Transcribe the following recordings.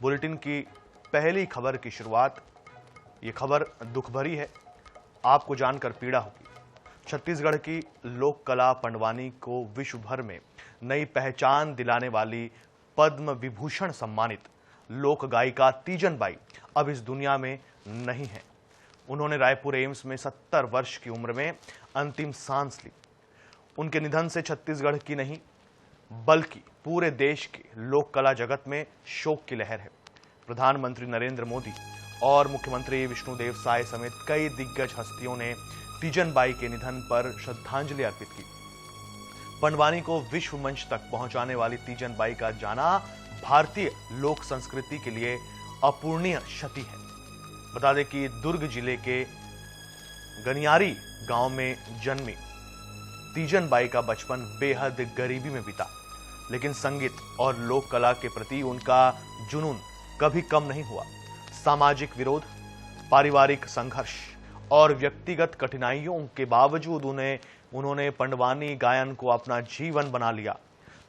Bulletin की पहली खबर की शुरुआत। ये खबर दुख भरी है, आपको जानकर पीड़ा होगी। छत्तीसगढ़ की लोक कला पंडवानी को विश्व भर में नई पहचान दिलाने वाली पद्म विभूषण सम्मानित लोक गायिका तीजन बाई अब इस दुनिया में नहीं है। उन्होंने रायपुर एम्स में 70 वर्ष की उम्र में अंतिम सांस ली। उनके निधन से छत्तीसगढ़ की नहीं बल्कि पूरे देश के लोक कला जगत में शोक की लहर है। प्रधानमंत्री नरेंद्र मोदी और मुख्यमंत्री विष्णुदेव साय समेत कई दिग्गज हस्तियों ने तीजन बाई के निधन पर श्रद्धांजलि अर्पित की। पंडवानी को विश्व मंच तक पहुंचाने वाली तीजन बाई का जाना भारतीय लोक संस्कृति के लिए अपूरणीय क्षति है। बता दें कि दुर्ग जिले के गनियारी गांव में जन्मी तीजन बाई का बचपन बेहद गरीबी में बीता, लेकिन संगीत और लोक कला के प्रति उनका जुनून कभी कम नहीं हुआ। सामाजिक विरोध, पारिवारिक संघर्ष और व्यक्तिगत कठिनाइयों के बावजूद उन्होंने पंडवानी गायन को अपना जीवन बना लिया।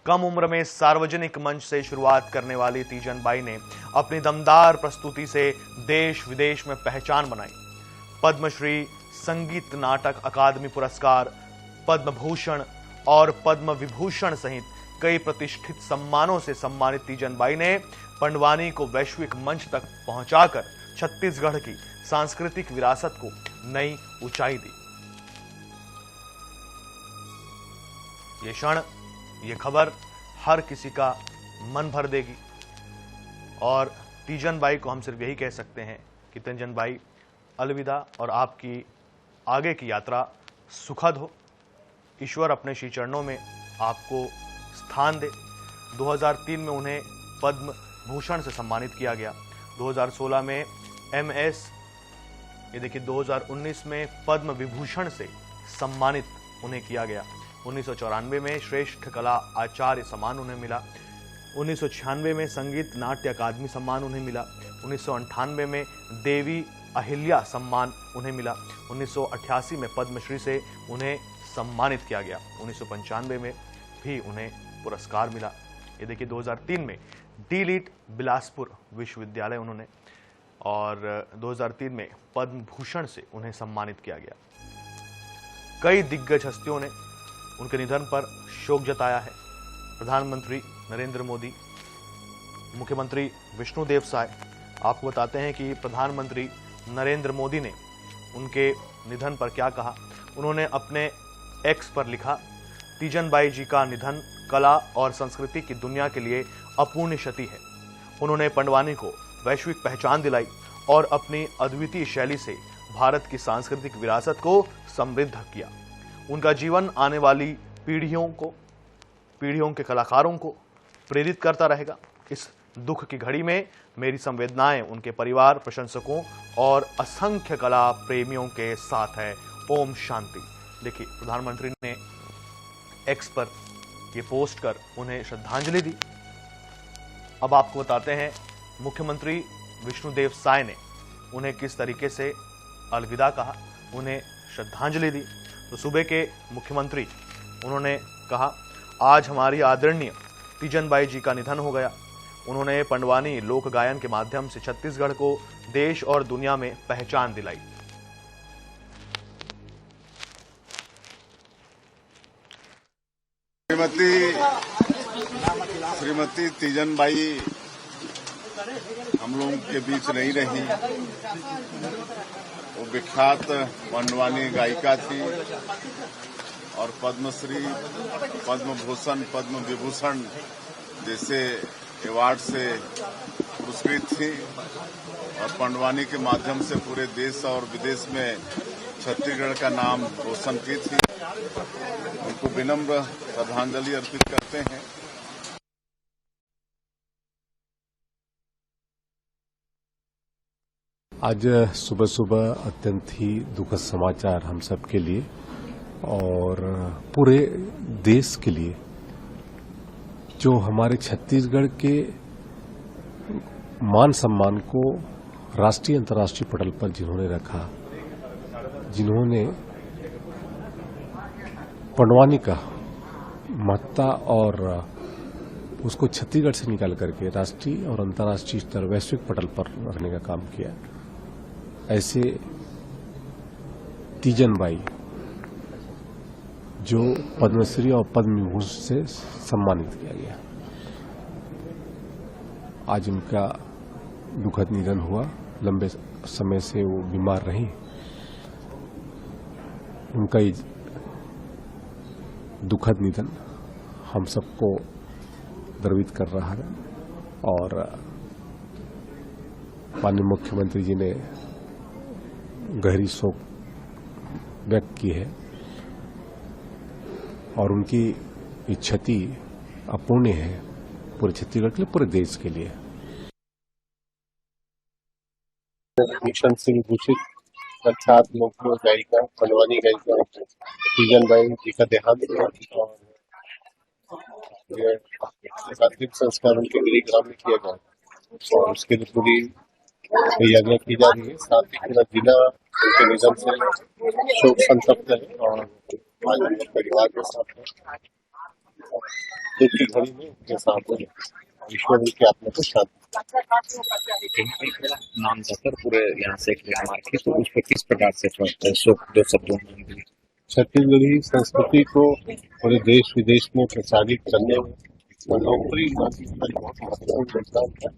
कम उम्र में सार्वजनिक मंच से शुरुआत करने वाली तीजन बाई ने अपनी दमदार प्रस्तुति से देश विदेश में पहचान बनाई। पद्मश्री, संगीत नाटक अकादमी पुरस्कार, पद्म भूषण और पद्म विभूषण सहित कई प्रतिष्ठित सम्मानों से सम्मानित तीजन बाई ने पंडवानी को वैश्विक मंच तक पहुंचाकर छत्तीसगढ़ की सांस्कृतिक विरासत को नई ऊंचाई दी। ये क्षण, ये खबर हर किसी का मन भर देगी और तीजन बाई को हम सिर्फ यही कह सकते हैं कि तीजन बाई अलविदा और आपकी आगे की यात्रा सुखद हो। ईश्वर अपने श्री चरणों में आपको स्थान दे। 2003 में उन्हें पद्म भूषण से सम्मानित किया गया। 2016 में MS, ये देखिए 2019 में पद्म विभूषण से सम्मानित उन्हें किया गया। 1994 में श्रेष्ठ कला आचार्य सम्मान उन्हें मिला। 1996 में संगीत नाट्य अकादमी सम्मान उन्हें मिला। 1998 में देवी अहिल्या सम्मान उन्हें मिला। 1988 में पद्मश्री से उन्हें सम्मानित किया गया। 1995 में भी उन्हें पुरस्कार मिला। ये देखिए 2003 में डी.लिट बिलासपुर विश्वविद्यालय उन्होंने, और 2003 में पद्म भूषण से उन्हें सम्मानित किया गया। कई दिग्गज हस्तियों ने उनके निधन पर शोक जताया है। प्रधानमंत्री नरेंद्र मोदी, मुख्यमंत्री विष्णुदेव साय। आपको बताते हैं कि प्रधानमंत्री नरेंद्र मोदी ने उनके निधन पर क्या कहा। उन्होंने अपने एक्स पर लिखा, तीजन बाई जी का निधन कला और संस्कृति की दुनिया के लिए अपूर्णीय क्षति है। उन्होंने पंडवानी को वैश्विक पहचान दिलाई और अपनी अद्वितीय शैली से भारत की सांस्कृतिक विरासत को समृद्ध किया। उनका जीवन आने वाली पीढ़ियों के कलाकारों को प्रेरित करता रहेगा। इस दुख की घड़ी में मेरी संवेदनाएं उनके परिवार, प्रशंसकों और असंख्य कला प्रेमियों के साथ है। ओम शांति। देखिए, प्रधानमंत्री ने एक्स पर ये पोस्ट कर उन्हें श्रद्धांजलि दी। अब आपको बताते हैं मुख्यमंत्री विष्णुदेव साय ने उन्हें किस तरीके से अलविदा कहा, उन्हें श्रद्धांजलि दी। तो सूबे के मुख्यमंत्री उन्होंने कहा, आज हमारी आदरणीय तीजन बाई जी का निधन हो गया। उन्होंने पंडवानी लोक गायन के माध्यम से छत्तीसगढ़ को देश और दुनिया में पहचान दिलाई। श्रीमती तीजन बाई हम लोगों के बीच नहीं रही। वो विख्यात पंडवानी गायिका थी और पद्मश्री, पद्म भूषण, पद्म विभूषण जैसे अवार्ड से पुरस्कृत थी और पंडवानी के माध्यम से पूरे देश और विदेश में छत्तीसगढ़ का नाम रोशन की थी। उनको विनम्र श्रद्धांजलि अर्पित करते हैं। आज सुबह सुबह अत्यंत ही दुखद समाचार हम सब के लिए और पूरे देश के लिए, जो हमारे छत्तीसगढ़ के मान सम्मान को राष्ट्रीय अंतर्राष्ट्रीय पटल पर जिन्होंने रखा, जिन्होंने पंडवानी का महत्ता और उसको छत्तीसगढ़ से निकाल करके राष्ट्रीय और अंतर्राष्ट्रीय स्तर वैश्विक पटल पर रखने का काम किया। ऐसे तीजन बाई जो पद्मश्री और पद्म विभूषण से सम्मानित किया गया, आज उनका दुखद निधन हुआ। लंबे समय से वो बीमार रही। उनका ये दुखद निधन हम सबको द्रवित कर रहा है और माननीय मुख्यमंत्री जी ने गहरी शोक व्यक्त की है और उनकी ये क्षति अपूर्णीय है पूरे छत्तीसगढ़ के लिए, पूरे देश के लिए। भूषण से विभूषित प्रख्यात लोकप्रिय गायिका, पंडवानी गायिका तीजन बाई जी का देहांत हुआ और पार्थिव संस्कार उनके गृहग्राम में किया गया और उसके लिए पूरी तैयारियां की जा रही है। साथ ही पूरा जिला उनके निधन से शोक संतप्त है और आज उनके परिवार के साथ है। दुख की घड़ी में उनके साथ है। ईश्वर उनकी आत्मा को शांति। नाम जाकर पूरे यहाँ से एक मार की, तो उस पर किस प्रकार से शोक दो शब्दों में? छत्तीसगढ़ी संस्कृति को पूरे देश विदेश में प्रसारित करने में लोकप्रिय बहुत महत्वपूर्ण योगदान है।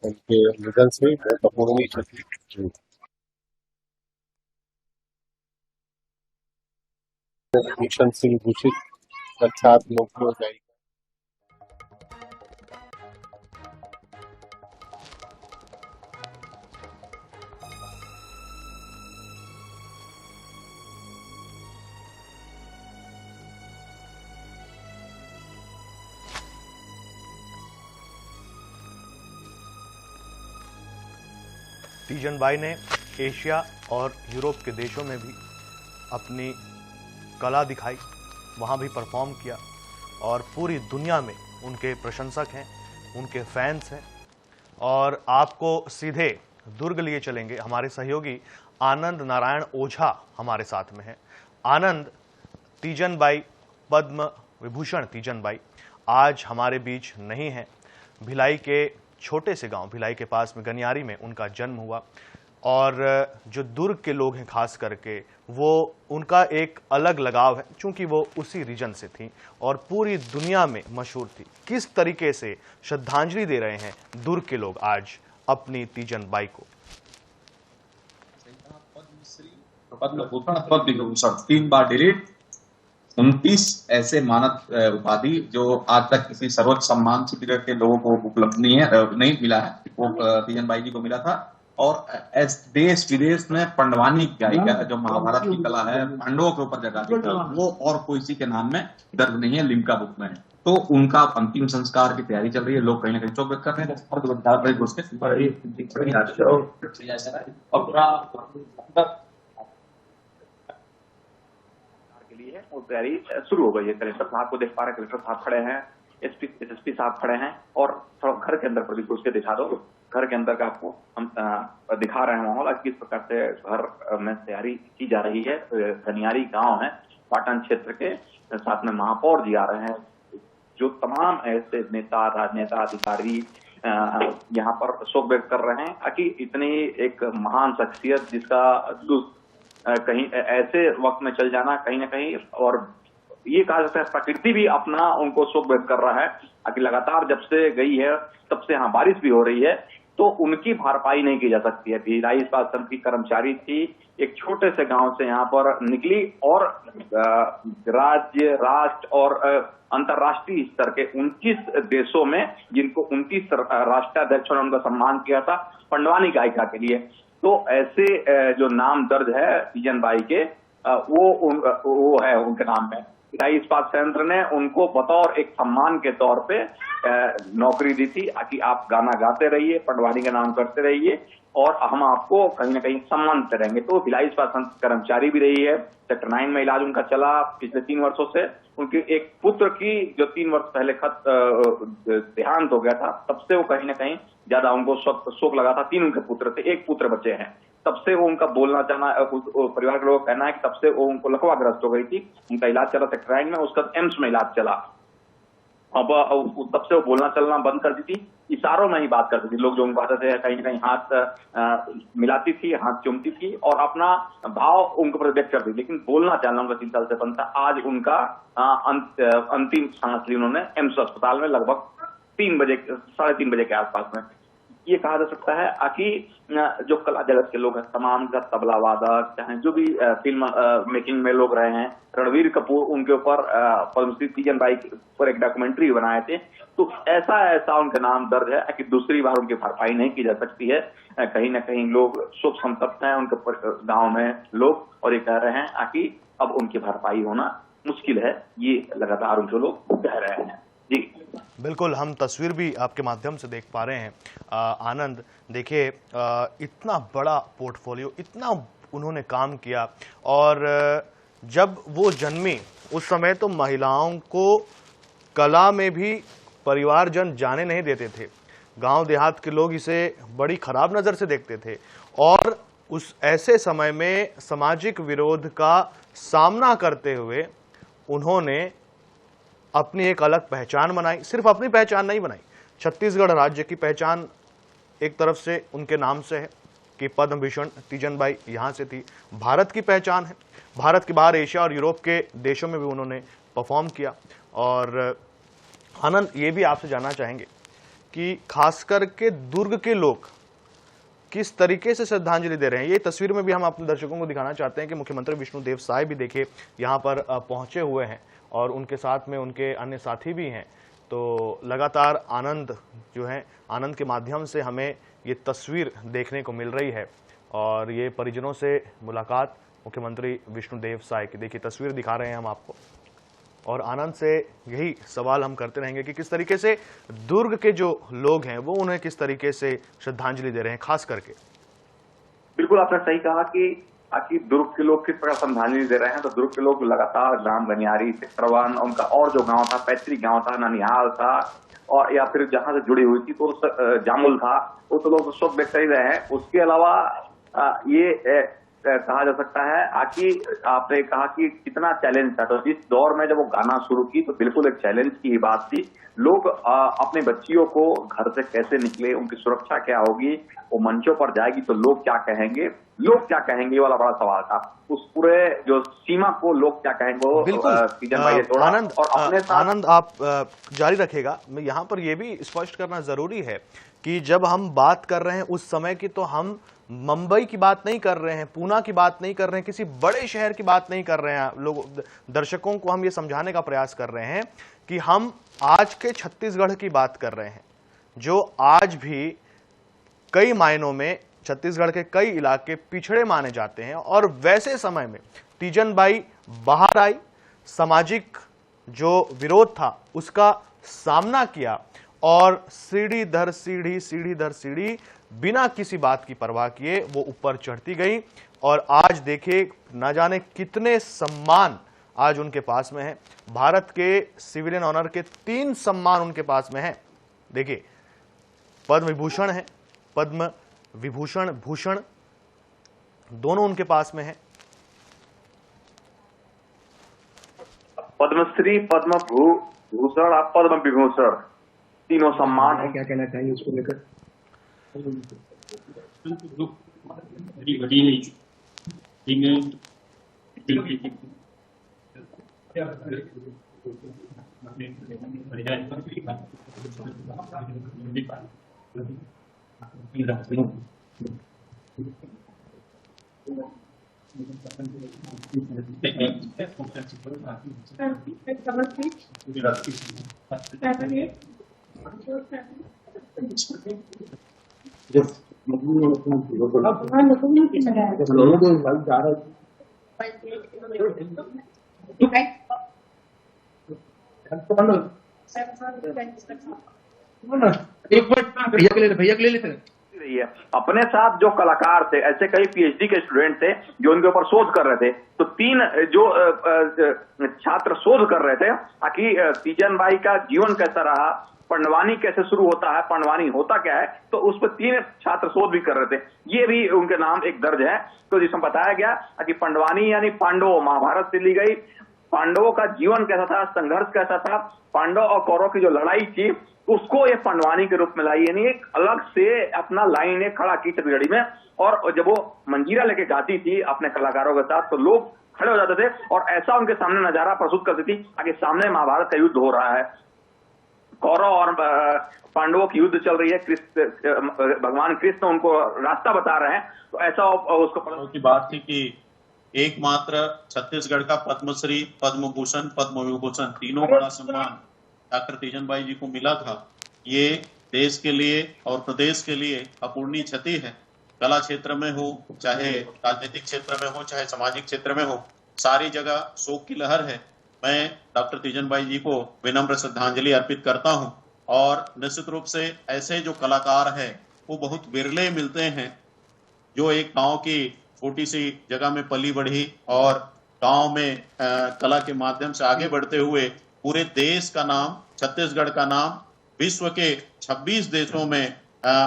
उनके निधन से बहुत अपूर्णीय क्षति। भूषण से विभूषित प्रख्यात लोकप्रिय गायिका। तीजन बाई ने एशिया और यूरोप के देशों में भी अपनी कला दिखाई, वहाँ भी परफॉर्म किया और पूरी दुनिया में उनके प्रशंसक हैं, उनके फैंस हैं। और आपको सीधे दुर्ग लिए चलेंगे। हमारे सहयोगी आनंद नारायण ओझा हमारे साथ में हैं। आनंद, तीजन बाई, पद्म विभूषण तीजन बाई आज हमारे बीच नहीं हैं। भिलाई के छोटे से गांव भिलाई के पास में गनियारी में उनका जन्म हुआ और जो दुर्ग के लोग हैं खास करके, वो उनका एक अलग लगाव है क्योंकि वो उसी रीजन से थी और पूरी दुनिया में मशहूर थी। किस तरीके से श्रद्धांजलि दे रहे हैं दुर्ग के लोग आज अपनी तीजन बाई को? पद्म भूषण, पद्म विभूषण 3 बार डिलीट, 29 ऐसे मानद उपाधि जो आज तक किसी सर्वोच्च सम्मान से के लोगों को उपलब्ध नहीं मिला है, वो तीजन बाई जी को मिला था। और देश विदेश में पंडवानी गायिका जो महाभारत की कला है, पांडवों के ऊपर जगह थी, वो और कोई किसी के नाम में दर्ज नहीं है, लिम्का बुक में है। तो उनका अंतिम संस्कार की तैयारी चल रही है, लोग कहीं ना कहीं शोक व्यक्त कर रहे हैं। वो तैयारी शुरू हो गई है। कलेक्टर साहब को देख पा रहे हैं, कलेक्टर साहब खड़े हैं, एसपी साहब खड़े हैं और घर के अंदर पर भी घुस के दिखा दो। घर के अंदर का आपको हम दिखा रहे हैं माहौल, किस प्रकार से घर में तैयारी की जा रही है। गनियारी गांव है पाटन क्षेत्र के, साथ में महापौर जी आ रहे हैं, जो तमाम ऐसे नेता, राजनेता, अधिकारी यहाँ पर शोक व्यक्त कर रहे हैं कि इतनी एक महान शख्सियत जिसका कहीं ऐसे वक्त में चल जाना कहीं ना कहीं, और ये कहा जाता है प्रकृति भी अपना उनको शोक व्यक्त कर रहा है कि लगातार जब से गई है तब से यहाँ बारिश भी हो रही है, तो उनकी भरपाई नहीं की जा सकती है। भिलाई इस्पात संघ की कर्मचारी थी, एक छोटे से गांव से यहाँ पर निकली और राज्य, राष्ट्र और अंतर्राष्ट्रीय स्तर के 29 देशों में, जिनको 29 राष्ट्राध्यक्षों ने उनका सम्मान किया था पंडवानी गायिका के लिए। तो ऐसे जो नाम दर्ज है तीजन बाई के, वो है उनके नाम में। भिलाई इस्पात संयंत्र ने उनको बतौर एक सम्मान के तौर पे नौकरी दी थी कि आप गाना गाते रहिए, पंडवानी का नाम करते रहिए और हम आपको कहीं ना कहीं सम्मान देते रहेंगे। तो भिलाई इस्पात संयंत्र कर्मचारी भी रही है। सेक्टर 9 में इलाज उनका चला पिछले 3 वर्षों से। उनके एक पुत्र की जो 3 वर्ष पहले देहांत हो गया था, तब से वो कहीं ना कहीं ज्यादा उनको शोक लगा था। 3 उनके पुत्र थे, 1 पुत्र बचे हैं। तब से वो उनका बोलना चाहना, परिवार के लोगों का कहना है कि तब से वो उनको लकवाग्रस्त हो गई थी। उनका इलाज चला सेक्टर 9 में, उसका एम्स में इलाज चला। अब तब से वो बोलना चलना बंद कर दी थी, इशारों में ही बात करती थी। लोग जो उनके पास थे कहीं कहीं हाथ मिलाती थी, हाथ चूमती थी और अपना भाव उनके प्रति व्यक्त करती थी, लेकिन बोलना चलना उनका 3 साल से बंद था। आज उनका अंतिम सांस ली उन्होंने एम्स अस्पताल में लगभग 3 बजे 3:30 बजे के आसपास में। ये कहा जा सकता है कि जो कला जगत के लोग हैं, तमाम का तबला वादक, चाहे जो भी फिल्म मेकिंग में लोग रहे हैं, रणवीर कपूर उनके ऊपर पद्मश्री तीजन बाई पर एक डॉक्यूमेंट्री बनाए थे, तो ऐसा उनके नाम दर्ज है कि दूसरी बार उनकी भरपाई नहीं की जा सकती है। कहीं ना कहीं लोग शोक संतप्त हैं उनके गांव में लोग, और ये कह रहे हैं कि अब उनकी भरपाई होना मुश्किल है, ये लगातार उनके लोग कह रहे हैं। जी बिल्कुल, हम तस्वीर भी आपके माध्यम से देख पा रहे हैं। आनंद, देखिए इतना बड़ा पोर्टफोलियो, इतना उन्होंने काम किया, और जब वो जन्मी उस समय तो महिलाओं को कला में भी परिवारजन जाने नहीं देते थे। गांव देहात के लोग इसे बड़ी खराब नज़र से देखते थे, और उस ऐसे समय में सामाजिक विरोध का सामना करते हुए उन्होंने अपनी एक अलग पहचान बनाई। सिर्फ अपनी पहचान नहीं बनाई, छत्तीसगढ़ राज्य की पहचान एक तरफ से उनके नाम से है कि पद्म भूषण तीजन बाई यहाँ से थी। भारत की पहचान है, भारत के बाहर एशिया और यूरोप के देशों में भी उन्होंने परफॉर्म किया। और आनंद, ये भी आपसे जानना चाहेंगे कि खासकर के दुर्ग के लोग किस तरीके से श्रद्धांजलि दे रहे हैं। ये तस्वीर में भी हम अपने दर्शकों को दिखाना चाहते हैं कि मुख्यमंत्री विष्णुदेव साय भी देखिए यहाँ पर पहुंचे हुए हैं, और उनके साथ में उनके अन्य साथी भी हैं। तो लगातार आनंद जो है, आनंद के माध्यम से हमें ये तस्वीर देखने को मिल रही है, और ये परिजनों से मुलाकात मुख्यमंत्री विष्णुदेव साय की, देखिए तस्वीर दिखा रहे हैं हम आपको। और आनंद से यही सवाल हम करते रहेंगे कि किस तरीके से दुर्ग के जो लोग हैं वो उन्हें किस तरीके से श्रद्धांजलि दे रहे हैं, खास करके। बिल्कुल आपने सही कहा कि दुर्ग के लोग किस प्रकार श्रद्धांजलि दे रहे हैं। तो दुर्ग के लोग लगातार राम गनियारी, सेक्टर 1, उनका और जो गांव था, पैतृक गांव था, ननिहाल था, और या फिर जहां से जुड़ी हुई थी तो जामुल था, वो तो लोग शोक व्यक्त कर ही रहे हैं। उसके अलावा ये कहा जा सकता है कि आपने कहा कि कितना चैलेंज था, तो जिस दौर में जब वो गाना शुरू की तो बिल्कुल एक चैलेंज की ही बात थी। लोग अपने बच्चियों को घर से कैसे निकले, उनकी सुरक्षा क्या होगी, वो मंचों पर जाएगी तो लोग क्या कहेंगे, ये वाला बड़ा सवाल था। उस पूरे जो सीमा को लोग क्या कहेंगे वो तीजन बाई तोड़ा। आनंद, और अपने साथ आनंद आप जारी रखेगा। मैं यहाँ पर यह भी स्पष्ट करना जरूरी है कि जब हम बात कर रहे हैं उस समय की, तो हम मुंबई की बात नहीं कर रहे हैं, पूना की बात नहीं कर रहे हैं, किसी बड़े शहर की बात नहीं कर रहे हैं। लोग, दर्शकों को हम ये समझाने का प्रयास कर रहे हैं कि हम आज के छत्तीसगढ़ की बात कर रहे हैं, जो आज भी कई मायनों में छत्तीसगढ़ के कई इलाके पिछड़े माने जाते हैं। और वैसे समय में तीजन बाई बाहर आई, सामाजिक जो विरोध था उसका सामना किया, और सीढ़ी दर सीढ़ी बिना किसी बात की परवाह किए वो ऊपर चढ़ती गई। और आज देखिए न जाने कितने सम्मान आज उनके पास में है। भारत के सिविलियन ऑनर के 3 सम्मान उनके पास में है। देखिए, पद्म विभूषण है, पद्म विभूषण, भूषण दोनों उनके पास में है। पद्मश्री, पद्म भूषण और पद्म विभूषण, तीनों सम्मान है। क्या कहना चाहिए उसको लेकर? भैया के ले लेते हैं। अपने साथ जो कलाकार थे, ऐसे कई पीएचडी के स्टूडेंट थे जो उनके ऊपर शोध कर रहे थे। तो 3 जो छात्र शोध कर रहे थे कि तीजन बाई का जीवन कैसा रहा, पंडवानी कैसे शुरू होता है, पंडवानी होता क्या है, तो उस पर 3 छात्र शोध भी कर रहे थे। ये भी उनके नाम एक दर्ज है। तो जिसमें बताया गया कि पंडवानी यानी पांडव, महाभारत से ली गई, पांडवों का जीवन कैसा था, संघर्ष कैसा था, पांडव और कौरव की जो लड़ाई थी उसको ये पंडवानी के रूप में लाई, यानी एक अलग से अपना लाइन एक खड़ा की छत्तीसगढ़ी में। और जब वो मंजीरा लेके गाती थी अपने कलाकारों के साथ तो लोग खड़े हो जाते थे और ऐसा उनके सामने नजारा प्रस्तुत करती थी कि सामने महाभारत का युद्ध हो रहा है, कौरव और पांडवों की युद्ध चल रही है, भगवान कृष्ण उनको रास्ता बता रहे हैं। तो ऐसा उसको की बात थी कि एकमात्र छत्तीसगढ़ का पद्मश्री, पद्म भूषण, पद्म विभूषण तीनों बड़ा सम्मान डॉक्टर तीजन बाई जी को मिला था। ये देश के लिए और प्रदेश के लिए अपूर्णीय क्षति है। कला क्षेत्र में हो, चाहे राजनीतिक क्षेत्र में हो, चाहे सामाजिक क्षेत्र में हो, सारी जगह शोक की लहर है। मैं डॉक्टर तीजन बाई जी को विनम्र श्रद्धांजलि अर्पित करता हूं और निश्चित रूप से ऐसे जो कलाकार हैं वो बहुत विरले मिलते हैं जो एक गांव की छोटी सी जगह में पली बढ़ी और गांव में कला के माध्यम से आगे बढ़ते हुए पूरे देश का नाम, छत्तीसगढ़ का नाम विश्व के 26 देशों में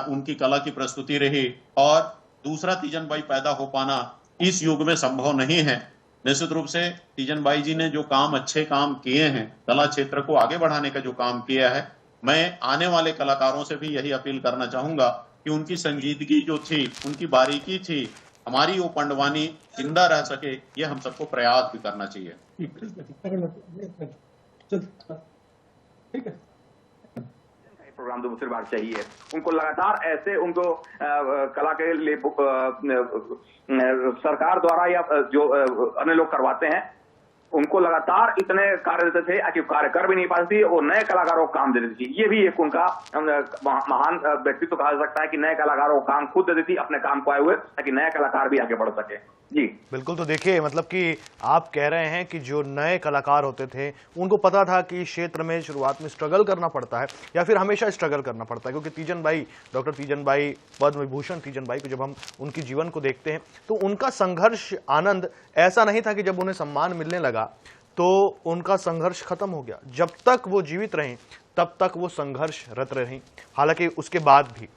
उनकी कला की प्रस्तुति रही और दूसरा तीजन बाई पैदा हो पाना इस युग में संभव नहीं है। निश्चित रूप से तीजन बाई जी ने जो काम, अच्छे काम किए हैं, कला क्षेत्र को आगे बढ़ाने का जो काम किया है, मैं आने वाले कलाकारों से भी यही अपील करना चाहूंगा कि उनकी संजीदगी जो थी, उनकी बारीकी थी, हमारी वो पंडवानी जिंदा रह सके, ये हम सबको प्रयास भी करना चाहिए। ठीक है, प्रोग्राम दूसरी बार चाहिए उनको, लगातार ऐसे उनको कला के लिए सरकार द्वारा या जो अन्य लोग करवाते हैं उनको लगातार इतने कार्य देते थे कि कार्य कर भी नहीं पाती थी और नए कलाकारों को काम दे देती थी। ये भी एक उनका महान व्यक्तित्व कहा जा सकता है कि नए कलाकारों को काम खुद दे देती अपने काम को आए हुए, ताकि नए कलाकार भी आगे बढ़ सके। जी बिल्कुल। तो देखिए, मतलब कि आप कह रहे हैं कि जो नए कलाकार होते थे उनको पता था कि क्षेत्र में शुरुआत में स्ट्रगल करना पड़ता है या फिर हमेशा स्ट्रगल करना पड़ता है, क्योंकि तीजन बाई, डॉक्टर तीजन बाई, पद्म विभूषण तीजन बाई को जब हम उनकी जीवन को देखते हैं तो उनका संघर्ष आनंद ऐसा नहीं था कि जब उन्हें सम्मान मिलने लगा तो उनका संघर्ष खत्म हो गया। जब तक वो जीवित रहीं तब तक वो संघर्षरत रहीं। हालांकि उसके बाद भी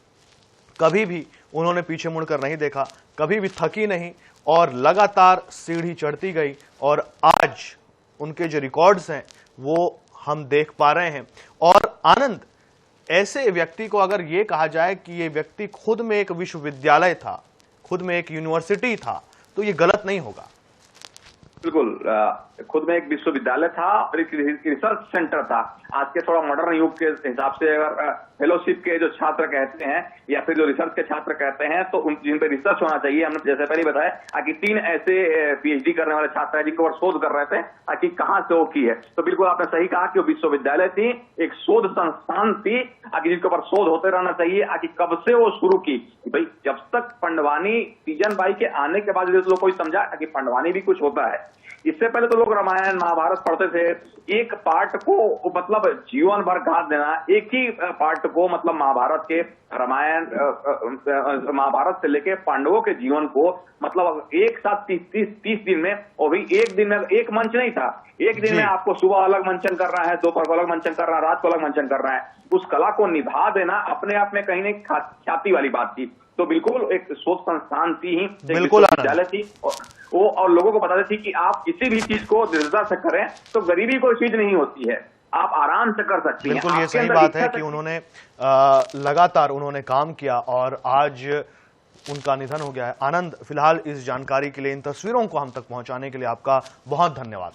कभी भी उन्होंने पीछे मुड़कर नहीं देखा, कभी भी थकी नहीं और लगातार सीढ़ी चढ़ती गई और आज उनके जो रिकॉर्ड्स हैं वो हम देख पा रहे हैं। और आनंद, ऐसे व्यक्ति को अगर ये कहा जाए कि ये व्यक्ति खुद में एक विश्वविद्यालय था, खुद में एक यूनिवर्सिटी था, तो ये गलत नहीं होगा। बिल्कुल, खुद में एक विश्वविद्यालय था और एक रिसर्च सेंटर था। आज के थोड़ा मॉडर्न युग के हिसाब से अगर फेलोशिप के जो छात्र कहते हैं या फिर जो रिसर्च के छात्र कहते हैं तो उन जिन पे रिसर्च होना चाहिए। हमने जैसे पहले बताया कि 3 ऐसे पीएचडी करने वाले छात्र हैं जिनको शोध कर रहे थे कि कहाँ से वो की है। तो बिल्कुल आपने सही कहा कि वो विश्वविद्यालय थी, एक शोध संस्थान थी जिसके ऊपर शोध होते रहना चाहिए। कब से वो शुरू की भाई, जब तक पंडवानी तीजन बाई के आने के बाद लोग कोई समझा कि पंडवानी भी कुछ होता है। इससे पहले तो लोग रामायण महाभारत पढ़ते थे, एक पार्ट को मतलब जीवन भर गाद देना, एक ही पार्ट को मतलब महाभारत के रामायण महाभारत से लेके पांडवों के जीवन को मतलब एक साथ 30 दिन में, और भी एक दिन में एक मंच नहीं था, एक दिन में आपको सुबह अलग मंचन कर रहा है, दोपहर को अलग मंचन कर रहा है, रात को अलग मंचन कर रहा है। उस कला को निभा देना अपने आप में कहीं नहीं ख्याति वाली बात थी। तो बिल्कुल एक शोध संस्थान थी ही, बिल्कुल विद्यालय थी वो, और लोगों को बताती थी कि आप किसी भी चीज को दृढ़ता से करें तो गरीबी कोई चीज नहीं होती है, आप आराम से कर सकती हैं। बिल्कुल, ये सही बात है कि उन्होंने लगातार उन्होंने काम किया और आज उनका निधन हो गया है। आनंद, फिलहाल इस जानकारी के लिए, इन तस्वीरों को हम तक पहुंचाने के लिए आपका बहुत धन्यवाद।